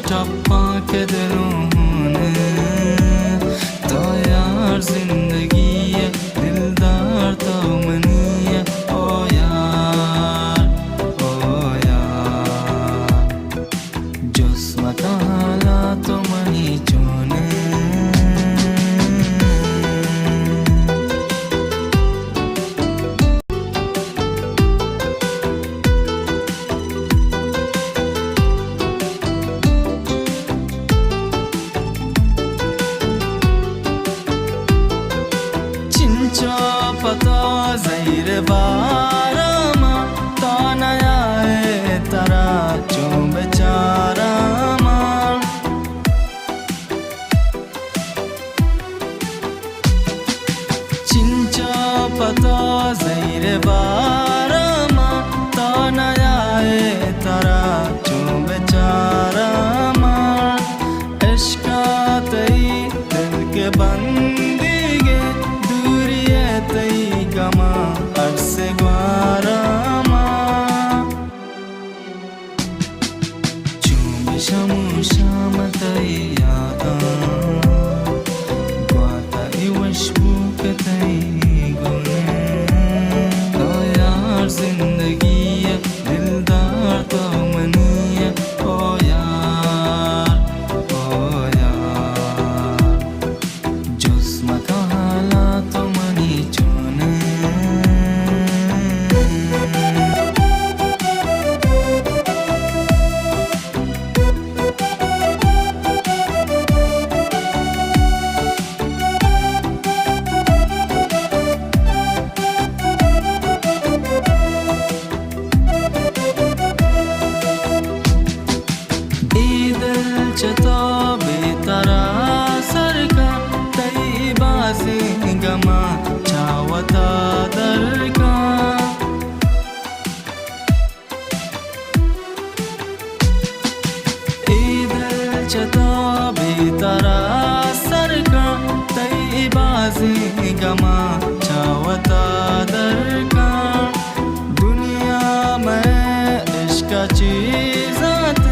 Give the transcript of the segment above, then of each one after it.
टप्पा के दिलों ने तो यार जिंदगी है दिलदार तो मनी है ओ यार जिस्म का हालात तो मनी चुने पता ज़हीर बारामा ताना आए तरा चुं बेचारा मां चिंचा पता ज़हीर बारामा ताना आए तरा चुं बेचारा मां इश्क़ तई दिल के बंदी गे तई गमा अरसे ग्वारामा चूम शमु शाम तई यादा ग्वाता इवशबू के तई गुने तो यार जिंदगी है दिलदार तो मनी है ओ यार जिस्म का हालात तो चता बेतरा सरका तई बाजी गमा चावता दरका ईदल चता बेतरा सरका तई बाजी गमा चावता दरका दुनिया में इश्क चीज़ात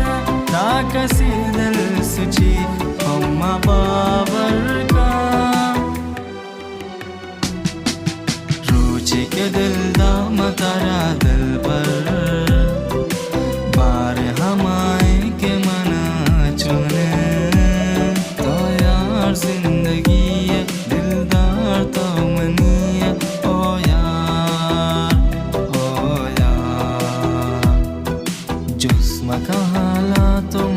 कसी दिल सुची अम्मा बाबर का रोचे के दिल दाम तारा दिल पर बार हमारे के मना चुने तो यार जिंदगी है दिलदार तो मनी है ओ यार जिस्म का हालात तो